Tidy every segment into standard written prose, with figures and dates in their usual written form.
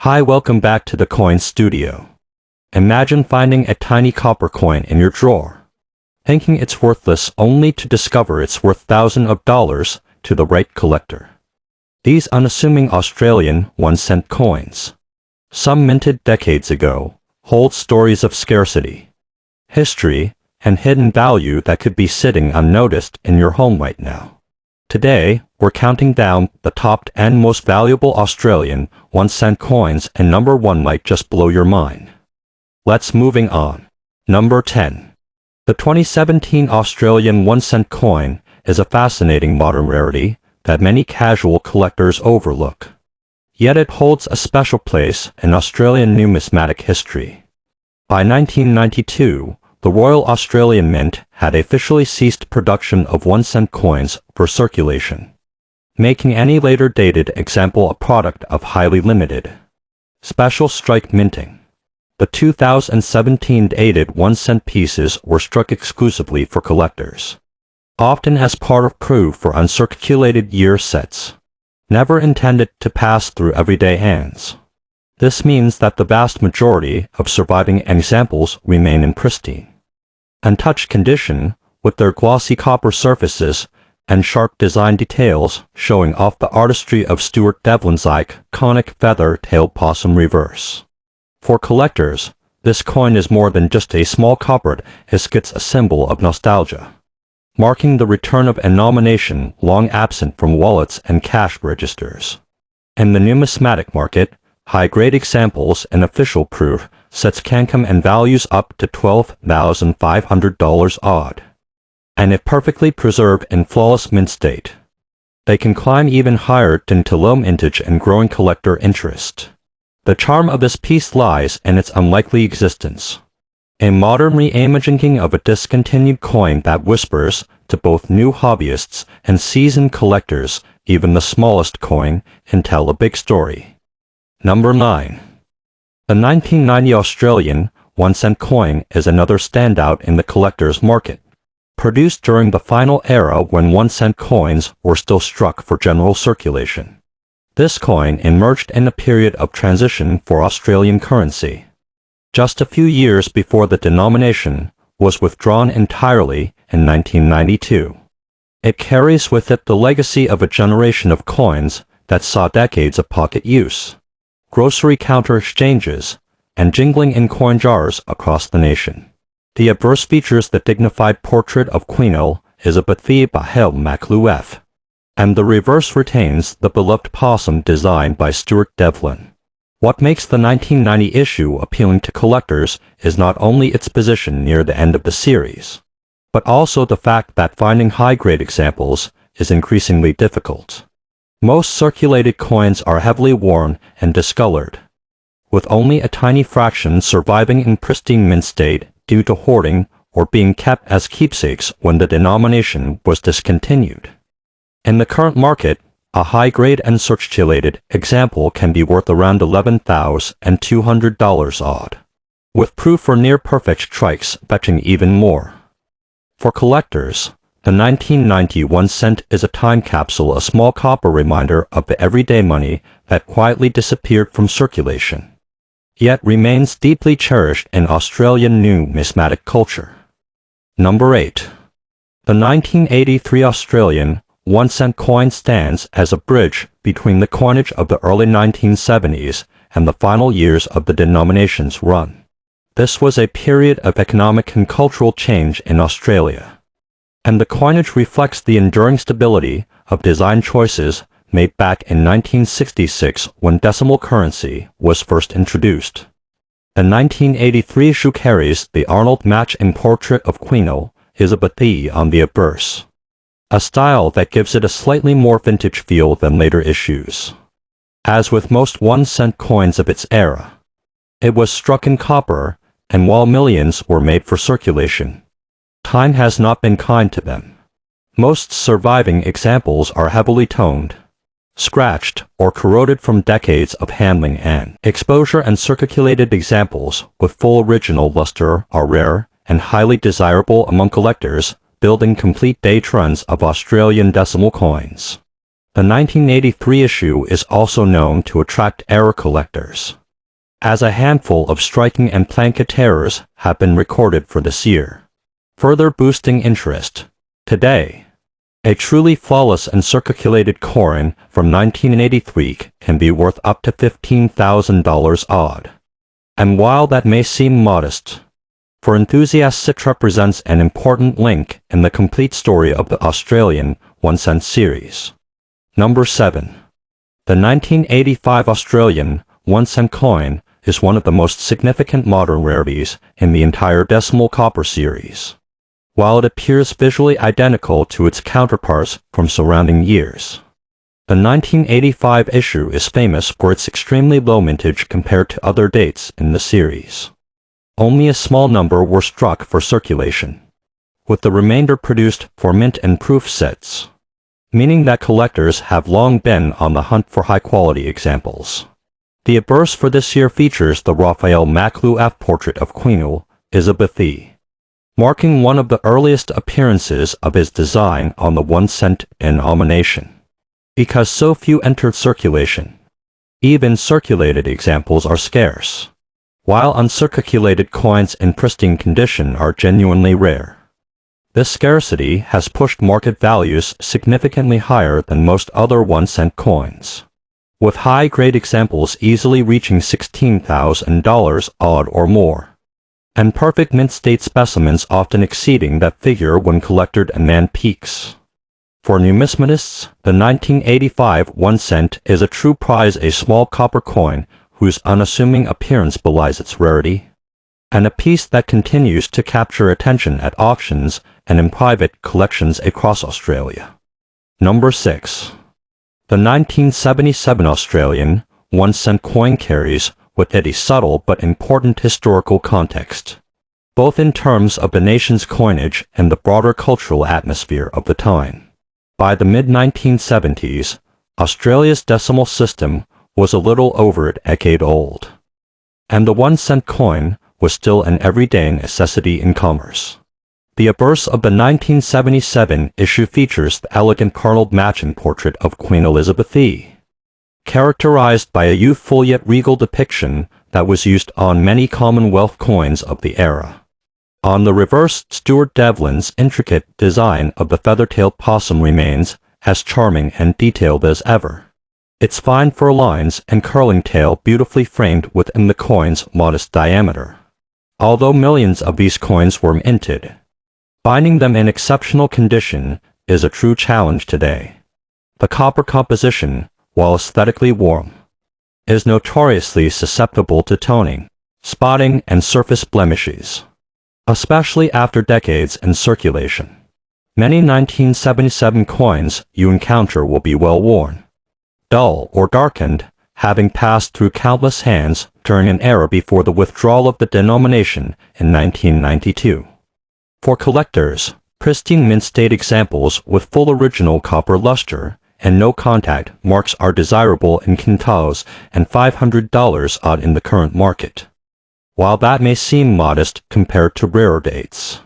Hi, welcome back to the Coin Studio. Imagine finding a tiny copper coin in your drawer, thinking it's worthless only to discover it's worth thousands of dollars to the right collector. These unassuming Australian 1-cent coins, some minted decades ago, hold stories of scarcity, history, and hidden value that could be sitting unnoticed in your home right now. Today, we're counting down the top 10 most valuable Australian 1-cent coins, and number 1 might just blow your mind. Let's moving on. Number 10. The 2017 Australian 1-cent coin is a fascinating modern rarity that many casual collectors overlook. Yet it holds a special place in Australian numismatic history. By 1992, the Royal Australian Mint had officially ceased production of 1-cent coins for circulation, making any later dated example a product of highly limited, special strike minting. The 2017 dated 1-cent pieces were struck exclusively for collectors, often as part of proof for uncirculated year sets, never intended to pass through everyday hands. This means that the vast majority of surviving examples remain in pristine, untouched condition, with their glossy copper surfaces and sharp design details showing off the artistry of Stuart Devlin's iconic feather-tailed possum reverse. For collectors, this coin is more than just a small copper, it's a symbol of nostalgia, marking the return of a denomination long absent from wallets and cash registers. In the numismatic market, high-grade examples and official proof sets can come in values up to $12,500 odd. And if perfectly preserved in flawless mint state, they can climb even higher into low-mintage and growing collector interest. The charm of this piece lies in its unlikely existence, a modern reimagining of a discontinued coin that whispers to both new hobbyists and seasoned collectors even the smallest coin can tell a big story. Number 9. The 1990 Australian 1-cent coin is another standout in the collector's market. Produced during the final era when 1-cent coins were still struck for general circulation, this coin emerged in a period of transition for Australian currency. Just a few years before the denomination was withdrawn entirely in 1992. It carries with it the legacy of a generation of coins that saw decades of pocket use, grocery counter exchanges, and jingling in coin jars across the nation. The obverse features the dignified portrait of Queen Elizabeth by Hel MacLuef, and the reverse retains the beloved possum designed by Stuart Devlin. What makes the 1990 issue appealing to collectors is not only its position near the end of the series, but also the fact that finding high-grade examples is increasingly difficult. Most circulated coins are heavily worn and discolored, with only a tiny fraction surviving in pristine mint state due to hoarding or being kept as keepsakes when the denomination was discontinued. In the current market, a high-grade and circulated example can be worth around $11,200 odd, with proof for near-perfect strikes fetching even more. For collectors, the 1990 1-cent is a time capsule, a small copper reminder of the everyday money that quietly disappeared from circulation, yet remains deeply cherished in Australian numismatic culture. Number 8. The 1983 Australian 1-cent coin stands as a bridge between the coinage of the early 1970s and the final years of the denomination's run. This was a period of economic and cultural change in Australia, and the coinage reflects the enduring stability of design choices made back in 1966 when decimal currency was first introduced. The 1983 issue carries the Arnold match-in portrait of Queen Elizabeth on the obverse, a style that gives it a slightly more vintage feel than later issues. As with most 1-cent coins of its era, it was struck in copper, and while millions were made for circulation, time has not been kind to them. Most surviving examples are heavily toned, scratched, or corroded from decades of handling and exposure, and circulated examples with full original luster are rare and highly desirable among collectors building complete day trends of Australian decimal coins. The 1983 issue is also known to attract error collectors, as a handful of striking and plankett errors have been recorded for this year, further boosting interest. Today, a truly flawless and circulated coin from 1983 can be worth up to $15,000 odd. And while that may seem modest, for enthusiasts it represents an important link in the complete story of the Australian 1-cent series. Number 7. The 1985 Australian 1-cent coin is one of the most significant modern rarities in the entire decimal copper series. While it appears visually identical to its counterparts from surrounding years, the 1985 issue is famous for its extremely low mintage compared to other dates in the series. Only a small number were struck for circulation, with the remainder produced for mint and proof sets, meaning that collectors have long been on the hunt for high-quality examples. The obverse for this year features the Raphael MacLuaf portrait of Queen Elizabeth II, marking one of the earliest appearances of his design on the 1-cent denomination. Because so few entered circulation, even circulated examples are scarce, while uncirculated coins in pristine condition are genuinely rare. This scarcity has pushed market values significantly higher than most other 1-cent coins, with high-grade examples easily reaching $16,000 odd or more, and perfect mint-state specimens often exceeding that figure when collected and antiques. For numismatists, the 1985 1-cent is a true prize, a small copper coin whose unassuming appearance belies its rarity, and a piece that continues to capture attention at auctions and in private collections across Australia. Number 6. The 1977 Australian 1-cent coin carries with it a subtle but important historical context, both in terms of the nation's coinage and the broader cultural atmosphere of the time. By the mid-1970s, Australia's decimal system was a little over a decade old, and the 1-cent coin was still an everyday necessity in commerce. The obverse of the 1977 issue features the elegant carnal matching portrait of Queen Elizabeth II, characterized by a youthful yet regal depiction that was used on many Commonwealth coins of the era. On the reverse, Stuart Devlin's intricate design of the feather-tailed possum remains as charming and detailed as ever, its fine fur lines and curling tail beautifully framed within the coin's modest diameter. Although millions of these coins were minted, finding them in exceptional condition is a true challenge today. The copper composition, while aesthetically warm, is notoriously susceptible to toning, spotting, and surface blemishes, especially after decades in circulation. Many 1977 coins you encounter will be well worn, dull, or darkened, having passed through countless hands during an era before the withdrawal of the denomination in 1992. For collectors, pristine mint-state examples with full original copper luster and no contact marks are desirable in quintals and $500 odd in the current market. While that may seem modest compared to rarer dates,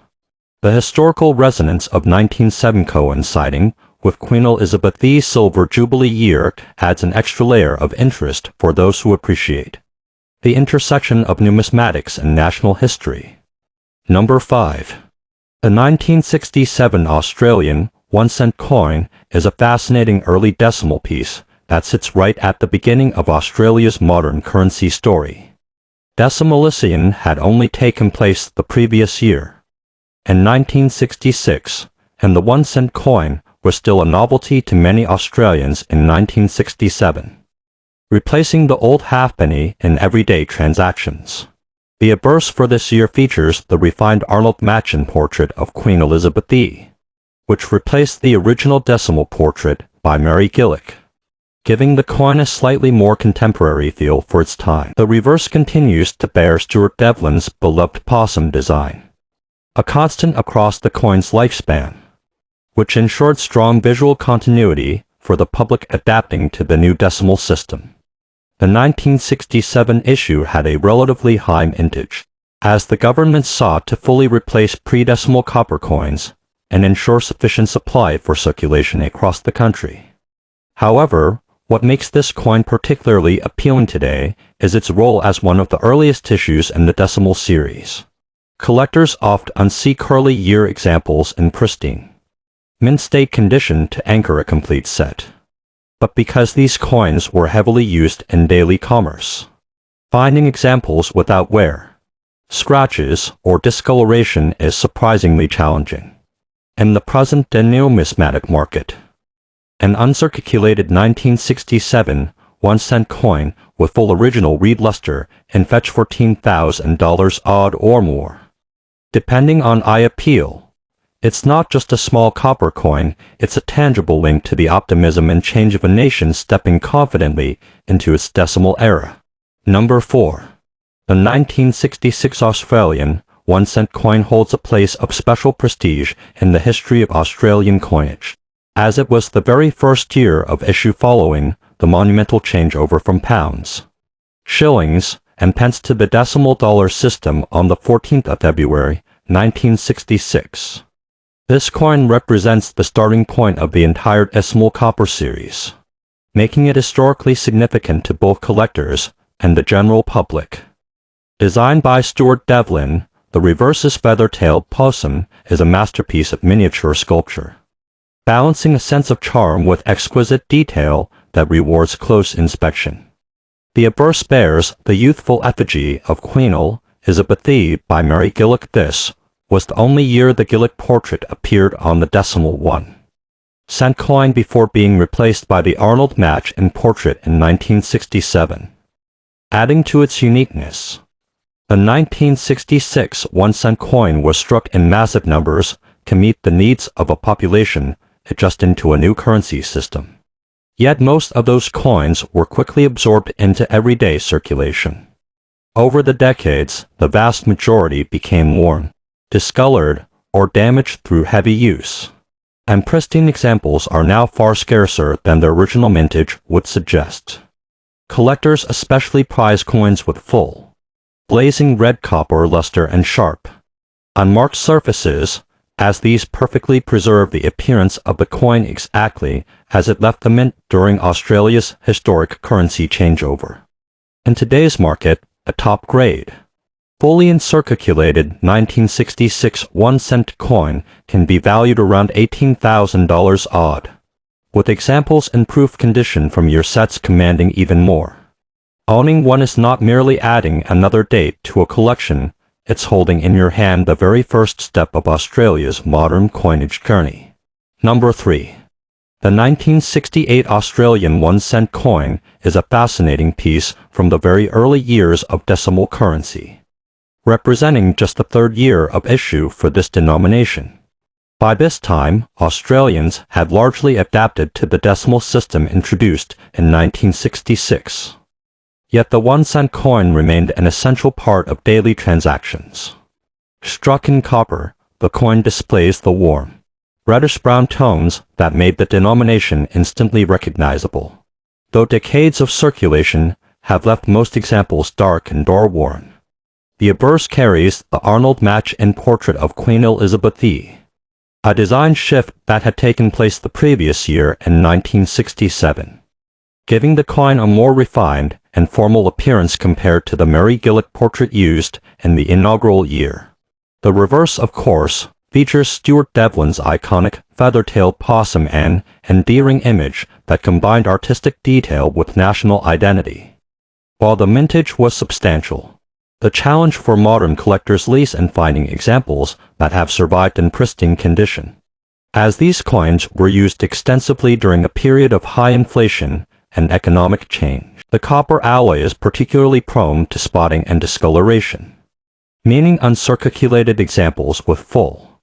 the historical resonance of 1907 coinciding with Queen Elizabeth II's Silver Jubilee year adds an extra layer of interest for those who appreciate the intersection of numismatics and national history. Number 5. The 1967 Australian 1-cent coin is a fascinating early decimal piece that sits right at the beginning of Australia's modern currency story. Decimalisation had only taken place the previous year, in 1966, and the 1-cent coin was still a novelty to many Australians in 1967, replacing the old halfpenny in everyday transactions. The obverse for this year features the refined Arnold Machen portrait of Queen Elizabeth II, which replaced the original decimal portrait by Mary Gillick, giving the coin a slightly more contemporary feel for its time. The reverse continues to bear Stuart Devlin's beloved possum design, a constant across the coin's lifespan, which ensured strong visual continuity for the public adapting to the new decimal system. The 1967 issue had a relatively high mintage, as the government sought to fully replace pre-decimal copper coins and ensure sufficient supply for circulation across the country. However, what makes this coin particularly appealing today is its role as one of the earliest issues in the decimal series. Collectors often see curly year examples in pristine, mint-state condition to anchor a complete set. But because these coins were heavily used in daily commerce, finding examples without wear, scratches, or discoloration is surprisingly challenging. In the present-day numismatic market, an uncirculated 1967 1-cent coin with full original reed luster can fetch $14,000 odd or more. Depending on eye appeal, it's not just a small copper coin, it's a tangible link to the optimism and change of a nation stepping confidently into its decimal era. Number 4. The 1966 Australian 1-cent coin holds a place of special prestige in the history of Australian coinage, as it was the very first year of issue following the monumental changeover from pounds, shillings, and pence to the decimal dollar system on the 14th of February, 1966. This coin represents the starting point of the entire decimal copper series, making it historically significant to both collectors and the general public. Designed by Stuart Devlin, the reverse's feather-tailed possum is a masterpiece of miniature sculpture, balancing a sense of charm with exquisite detail that rewards close inspection. The obverse bears the youthful effigy of Queen Elizabeth by Mary Gillick. This was the only year the Gillick portrait appeared on the decimal 1-cent coin before being replaced by the Arnold match and portrait in 1967. Adding to its uniqueness, the 1966 1-cent coin was struck in massive numbers to meet the needs of a population adjusting to a new currency system. Yet most of those coins were quickly absorbed into everyday circulation. Over the decades, the vast majority became worn, discolored, or damaged through heavy use, and pristine examples are now far scarcer than their original mintage would suggest. Collectors especially prize coins with full, blazing red copper luster and sharp, unmarked surfaces, as these perfectly preserve the appearance of the coin exactly as it left the mint during Australia's historic currency changeover. In today's market, a top-grade, fully encirculated 1966 1-cent coin can be valued around $18,000 odd, with examples in proof condition from your sets commanding even more. Owning one is not merely adding another date to a collection, it's holding in your hand the very first step of Australia's modern coinage journey. Number 3. The 1968 Australian 1-cent coin is a fascinating piece from the very early years of decimal currency, representing just the third year of issue for this denomination. By this time, Australians had largely adapted to the decimal system introduced in 1966. Yet the 1-cent coin remained an essential part of daily transactions. Struck in copper, the coin displays the warm, reddish-brown tones that made the denomination instantly recognizable, though decades of circulation have left most examples dark and door-worn. The obverse carries the Arnold match and portrait of Queen Elizabeth, a design shift that had taken place the previous year in 1967, giving the coin a more refined and formal appearance compared to the Mary Gillick portrait used in the inaugural year. The reverse, of course, features Stuart Devlin's iconic feather-tailed possum, an endearing image that combined artistic detail with national identity. While the mintage was substantial, the challenge for modern collectors lies in finding examples that have survived in pristine condition. As these coins were used extensively during a period of high inflation and economic change, the copper alloy is particularly prone to spotting and discoloration, meaning uncirculated examples with full,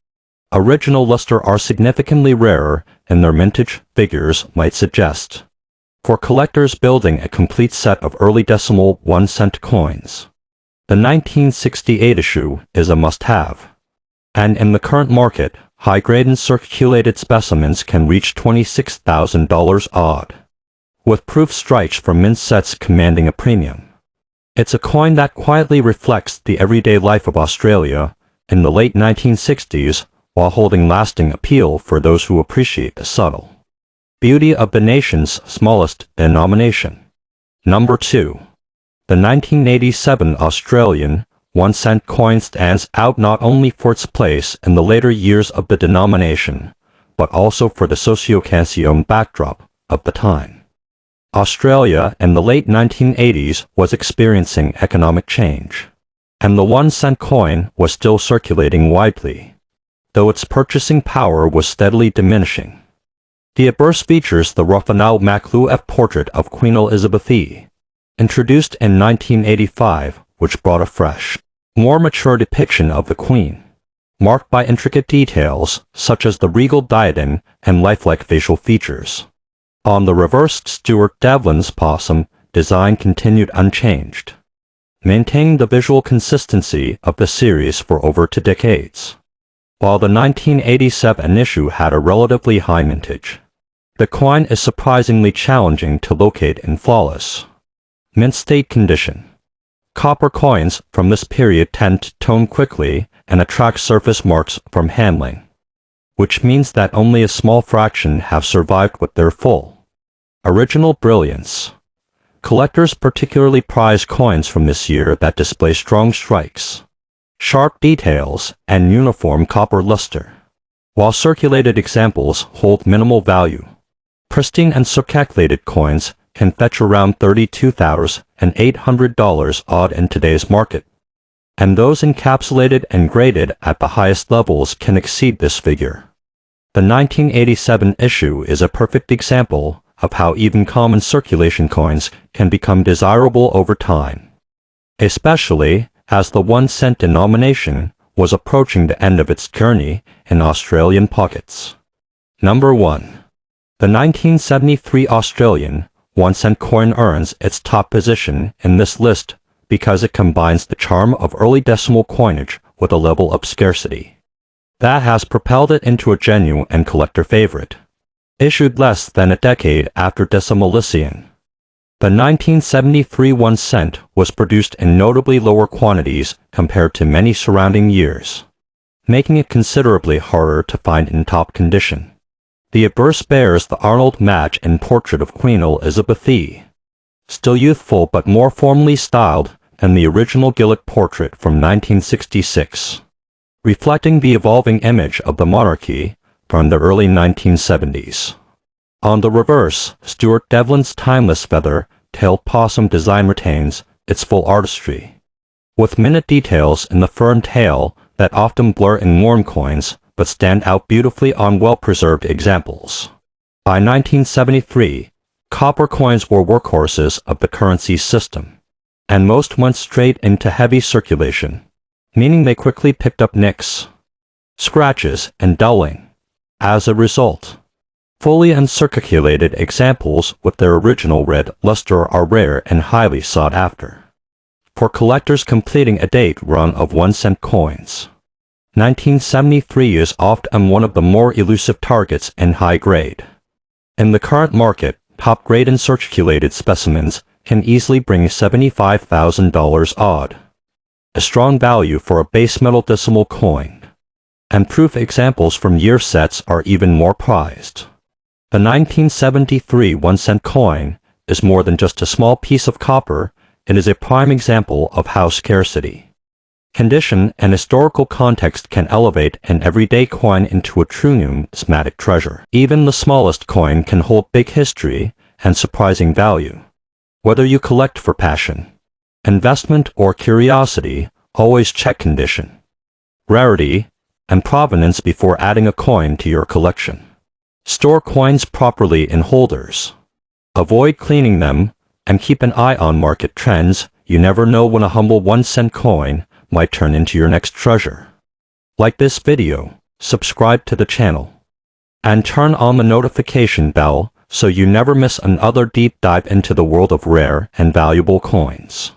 original luster are significantly rarer than their mintage figures might suggest. For collectors building a complete set of early decimal 1-cent coins, the 1968 issue is a must-have. And in the current market, high-grade uncirculated specimens can reach $26,000 odd, with proof strikes for mint sets commanding a premium. It's a coin that quietly reflects the everyday life of Australia in the late 1960s while holding lasting appeal for those who appreciate the subtle, beauty of the nation's smallest denomination. Number 2. The 1987 Australian 1-cent coin stands out not only for its place in the later years of the denomination, but also for the socio-economic backdrop of the time. Australia in the late 1980s was experiencing economic change, and the 1-cent coin was still circulating widely, though its purchasing power was steadily diminishing. The obverse features the Raphael MacLuef portrait of Queen Elizabeth II, introduced in 1985, which brought a fresh, more mature depiction of the Queen, marked by intricate details such as the regal diadem and lifelike facial features. On the reverse, Stuart Devlin's possum design continued unchanged, maintaining the visual consistency of the series for over 2 decades. While the 1987 issue had a relatively high mintage, the coin is surprisingly challenging to locate in flawless mint state condition. Copper coins from this period tend to tone quickly and attract surface marks from handling, which means that only a small fraction have survived with their full original brilliance. Collectors particularly prize coins from this year that display strong strikes, sharp details, and uniform copper luster, while circulated examples hold minimal value. Pristine and circulated coins can fetch around $32,800 odd in today's market, and those encapsulated and graded at the highest levels can exceed this figure. The 1987 issue is a perfect example of how even common circulation coins can become desirable over time, especially as the 1-cent denomination was approaching the end of its journey in Australian pockets. Number 1. The 1973 Australian 1-cent coin earns its top position in this list because it combines the charm of early decimal coinage with a level of scarcity that has propelled it into a genuine and collector favorite. Issued less than a decade after decimalisation, the 1973 1-cent was produced in notably lower quantities compared to many surrounding years, making it considerably harder to find in top condition. The obverse bears the Arnold match and portrait of Queen Elizabeth II, still youthful but more formally styled than the original Gillett portrait from 1966, reflecting the evolving image of the monarchy from the early 1970s. On the reverse, Stuart Devlin's timeless feather-tailed possum design retains its full artistry, with minute details in the firm tail that often blur in worn coins but stand out beautifully on well-preserved examples. By 1973, copper coins were workhorses of the currency system, and most went straight into heavy circulation, meaning they quickly picked up nicks, scratches, and dulling. As a result, fully uncirculated examples with their original red luster are rare and highly sought after. For collectors completing a date run of 1-cent coins, 1973 is often one of the more elusive targets in high grade. In the current market, top grade and circulated specimens can easily bring $75,000 odd, a strong value for a base metal decimal coin, and proof examples from year sets are even more prized. The 1973 1-cent coin is more than just a small piece of copper. It is a prime example of how scarcity, condition, and historical context can elevate an everyday coin into a true numismatic treasure. Even the smallest coin can hold big history and surprising value. Whether you collect for passion, investment, or curiosity, always check condition, rarity, and provenance before adding a coin to your collection. Store coins properly in holders. Avoid cleaning them, and keep an eye on market trends. You never know when a humble 1-cent coin might turn into your next treasure. Like this video, subscribe to the channel, and turn on the notification bell so you never miss another deep dive into the world of rare and valuable coins.